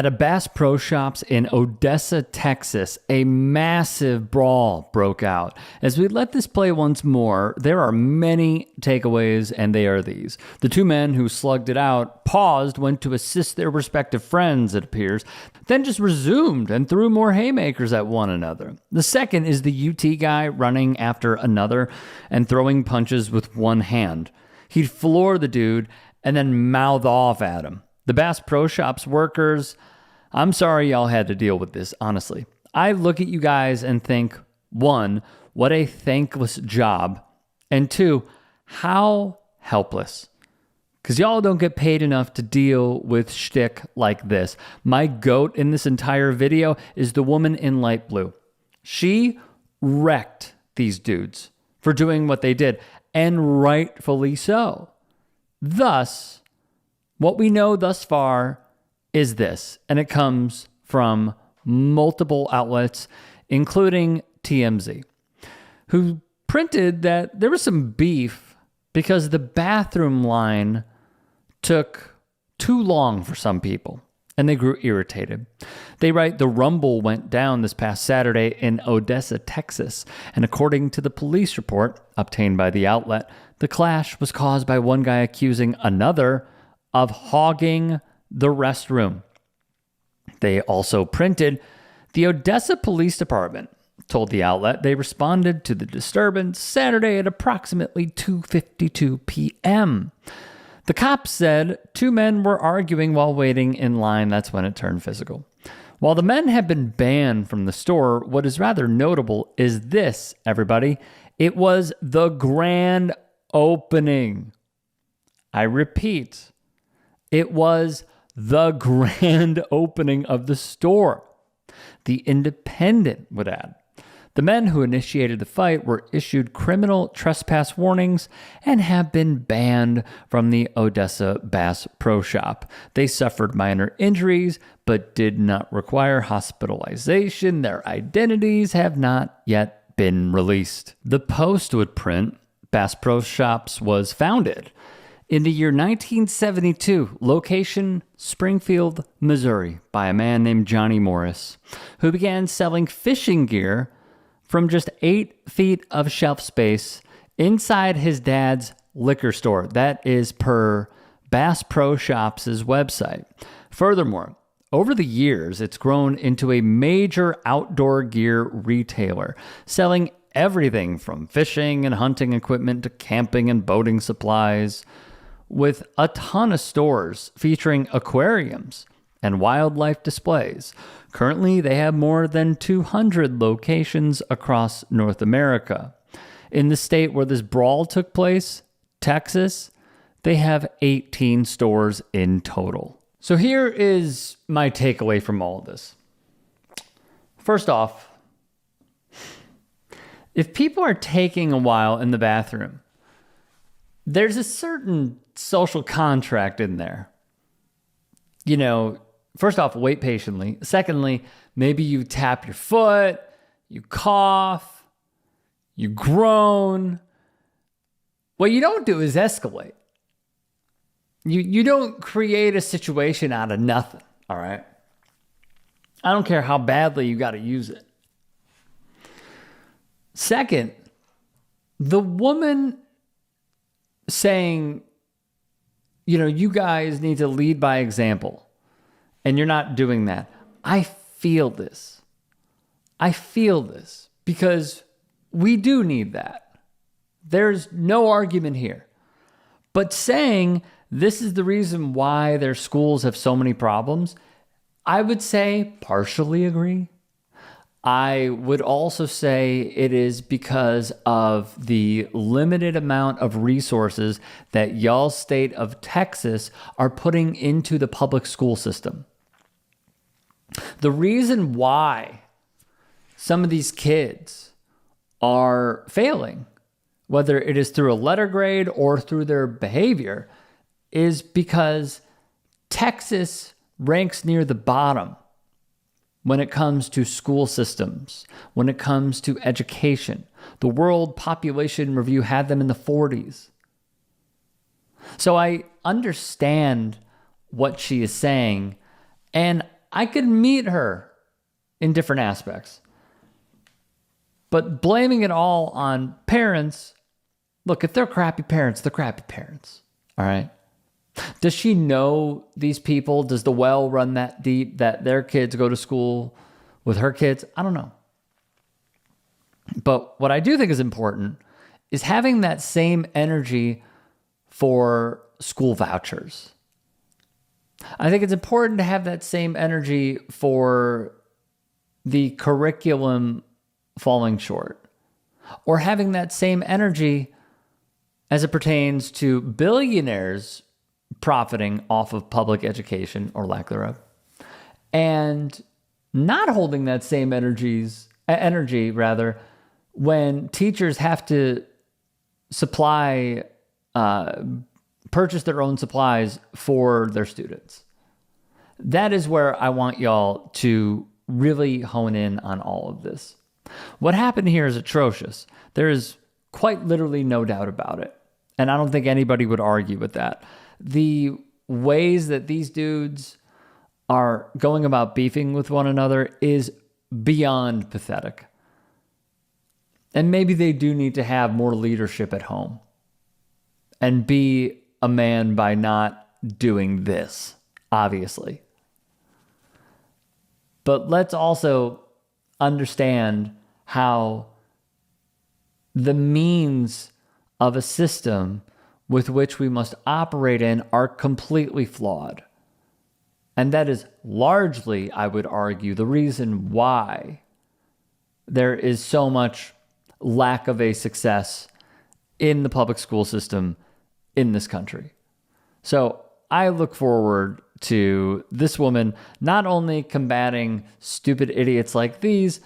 At a Bass Pro Shops in Odessa, Texas, a massive brawl broke out. As we let this play once more, there are many takeaways, and they are these. The two men who slugged it out paused, went to assist their respective friends, it appears, then just resumed and threw more haymakers at one another. The second is the UT guy running after another and throwing punches with one hand. He'd floor the dude and then mouth off at him. The Bass Pro Shops workers, I'm sorry y'all had to deal with this, honestly. I look at you guys and think, one, what a thankless job, and two, how helpless. Because y'all don't get paid enough to deal with shtick like this. My goat in this entire video is the woman in light blue. She wrecked these dudes for doing what they did, and rightfully so. Thus, what we know thus far is this, and it comes from multiple outlets, including TMZ, who printed that there was some beef because the bathroom line took too long for some people, and they grew irritated. They write, the rumble went down this past Saturday in Odessa, Texas, and according to the police report obtained by the outlet, the clash was caused by one guy accusing another of hogging the restroom. They also printed, the Odessa Police Department told the outlet they responded to the disturbance Saturday at approximately 2:52 p.m. The cops said two men were arguing while waiting in line. That's when it turned physical. While the men have been banned from the store, what is rather notable is this, everybody. It was the grand opening. I repeat, it was the grand opening of the store. The Independent would add. The men who initiated the fight were issued criminal trespass warnings and have been banned from the Odessa Bass Pro Shop. They suffered minor injuries, but did not require hospitalization. Their identities have not yet been released. The Post would print, Bass Pro Shops was founded in the year 1972, location Springfield, Missouri, by a man named Johnny Morris, who began selling fishing gear from just 8 feet of shelf space inside his dad's liquor store. That is per Bass Pro Shops' website. Furthermore, over the years, it's grown into a major outdoor gear retailer, selling everything from fishing and hunting equipment to camping and boating supplies, with a ton of stores featuring aquariums and wildlife displays. Currently, they have more than 200 locations across North America. In the state where this brawl took place, Texas, they have 18 stores in total. So here is my takeaway from all of this. First off, if people are taking a while in the bathroom, there's a certain social contract in there. You know, first off, wait patiently. Secondly, maybe you tap your foot, you cough, you groan. What you don't do is escalate. You don't create a situation out of nothing, all right? I don't care how badly you got to use it. Second, the woman saying, you know, you guys need to lead by example, and you're not doing that. I feel this. I feel this because we do need that. There's no argument here. But saying this is the reason why their schools have so many problems, I would say partially agree. I would also say it is because of the limited amount of resources that y'all's state of Texas are putting into the public school system. The reason why some of these kids are failing, whether it is through a letter grade or through their behavior, is because Texas ranks near the bottom when it comes to school systems, when it comes to education. The World Population Review had them in the 40s. So I understand what she is saying, and I could meet her in different aspects. But blaming it all on parents, look, if they're crappy parents, they're crappy parents. All right. Does she know these people? Does the well run that deep that their kids go to school with her kids? I don't know. But what I do think is important is having that same energy for school vouchers. I think it's important to have that same energy for the curriculum falling short, or having that same energy as it pertains to billionaires profiting off of public education or lack thereof, and not holding that same energy when teachers have to purchase their own supplies for their students. That is where I want y'all to really hone in on all of this. What happened here is atrocious. There is quite literally no doubt about it. And I don't think anybody would argue with that. The ways that these dudes are going about beefing with one another is beyond pathetic. And maybe they do need to have more leadership at home and be a man by not doing this, obviously. But let's also understand how the means of a system with which we must operate in are completely flawed. And that is largely, I would argue, the reason why there is so much lack of a success in the public school system in this country. So I look forward to this woman not only combating stupid idiots like these,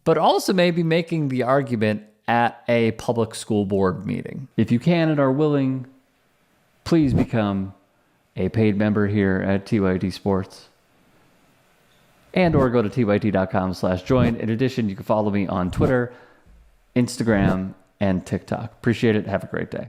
but also maybe making the argument at a public school board meeting. If you can and are willing, please become a paid member here at TYT Sports. And or go to tyt.com/join. In addition, you can follow me on Twitter, Instagram, and TikTok. Appreciate it. Have a great day.